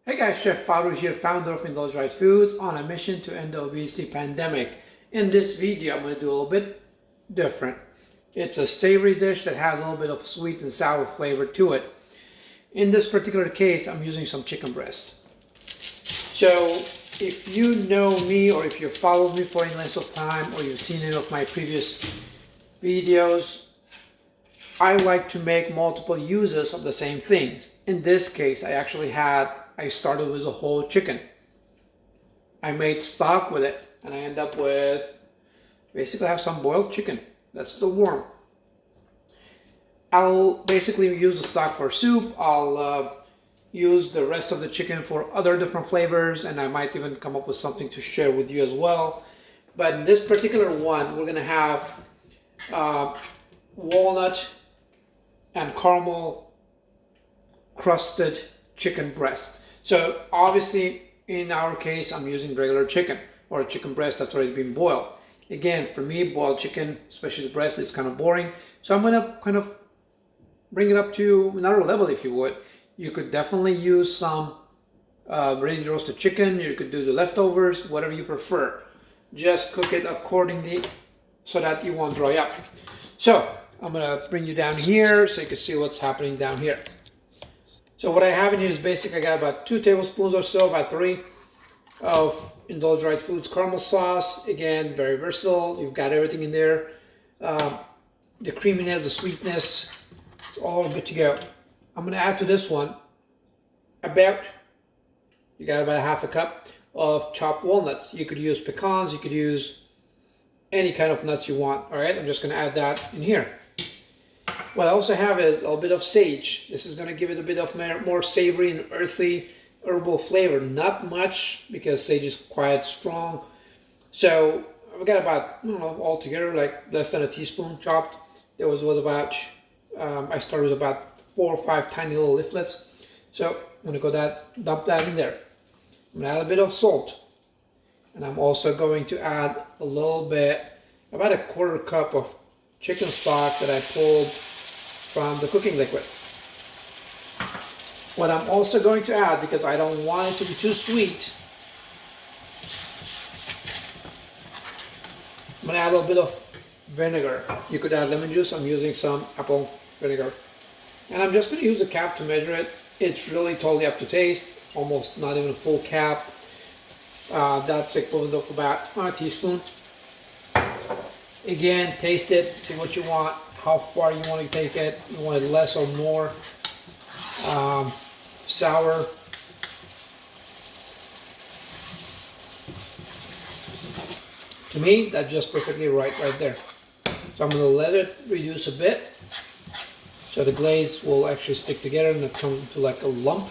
Hey guys, Chef Farouj here, founder of Indulge Right Foods, on a mission to end the obesity pandemic. In this video, I'm going to do a little bit different. It's a savory dish that has a little bit of sweet and sour flavor to it. In this particular case, I'm using some chicken breast. So, if you know me or if you've followed me for any length of time or you've seen any of my previous videos, I like to make multiple uses of the same things. In this case, I started with a whole chicken. I made stock with it, and I end up with, basically I have some boiled chicken that's still warm. I'll basically use the stock for soup. I'll use the rest of the chicken for other different flavors, and I might even come up with something to share with you as well. But in this particular one, we're gonna have walnut and caramel crusted chicken breast. So obviously in our case, I'm using regular chicken or a chicken breast that's already been boiled. Again, for me, boiled chicken, especially the breast, is kind of boring. So I'm gonna kind of bring it up to another level, if you would. You could definitely use some ready roasted chicken. You could do the leftovers, whatever you prefer. Just cook it accordingly so that you won't dry up. So I'm gonna bring you down here so you can see what's happening down here. So what I have in here is basically I got about 2 tablespoons or so, about 3 of Indulge Right Foods caramel sauce. Again, very versatile. You've got everything in there. The creaminess, the sweetness, it's all good to go. I'm gonna add to this one you got about a half a cup of chopped walnuts. You could use pecans, you could use any kind of nuts you want. All right, I'm just gonna add that in here. What I also have is a little bit of sage. This is going to give it a bit of more savory and earthy herbal flavor. Not much, because sage is quite strong. So I've got about, altogether like less than a teaspoon chopped. There was about, I started with about 4 or 5 tiny little leaflets. So I'm going to dump that in there. I'm going to add a bit of salt. And I'm also going to add a little bit, about a 1/4 cup of chicken stock that I pulled from the cooking liquid. What I'm also going to add, because I don't want it to be too sweet, I'm going to add a little bit of vinegar. You could add lemon juice. I'm using some apple vinegar. And I'm just going to use the cap to measure it. It's really totally up to taste, almost not even a full cap. That's equivalent of about a teaspoon. Again, taste it, see what you want, how far you want to take it. You want it less or more sour. To me, that's just perfectly right there. So I'm going to let it reduce a bit so the glaze will actually stick together and it comes into like a lump.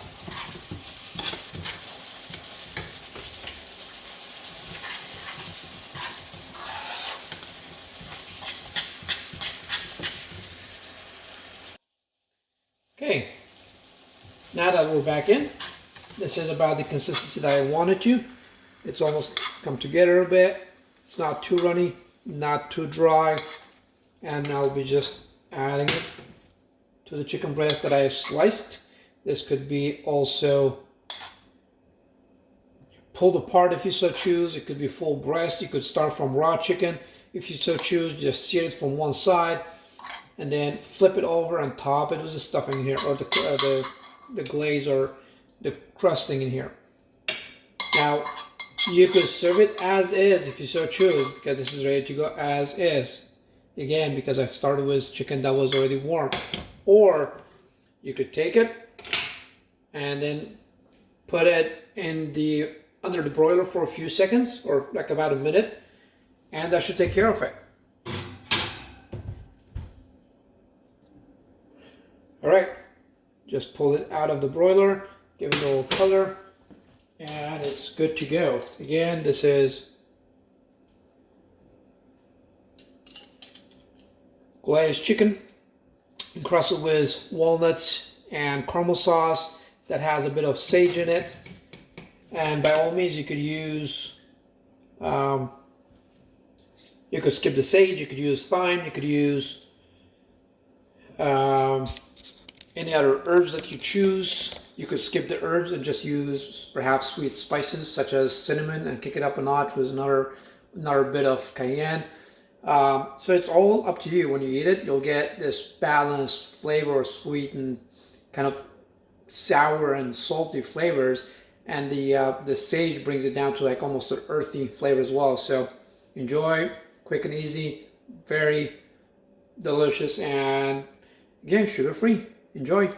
Okay, now that we're back in, this is about the consistency that I wanted to. It's almost come together a bit. It's not too runny, not too dry. And I'll be just adding it to the chicken breast that I have sliced. This could be also pulled apart if you so choose. It could be full breast. You could start from raw chicken if you so choose. Just sear it from one side, and then flip it over and top it with the stuffing in here, or the glaze or the crusting in here. Now, you could serve it as is if you so choose, because this is ready to go as is. Again, because I started with chicken that was already warm. Or you could take it and then put it in under the broiler for a few seconds, or like about a minute, and that should take care of it. All right, just pull it out of the broiler, give it a little color, and it's good to go. Again, this is glazed chicken, encrusted with walnuts and caramel sauce that has a bit of sage in it. And by all means, you could use, you could skip the sage, you could use thyme, you could use any other herbs that you choose. You could skip the herbs and just use perhaps sweet spices such as cinnamon and kick it up a notch with another bit of cayenne. So it's all up to you. When you eat it, you'll get this balanced flavor, sweet and kind of sour and salty flavors, and the sage brings it down to like almost an earthy flavor as well. So enjoy, quick and easy, very delicious, and again, sugar free. Enjoy.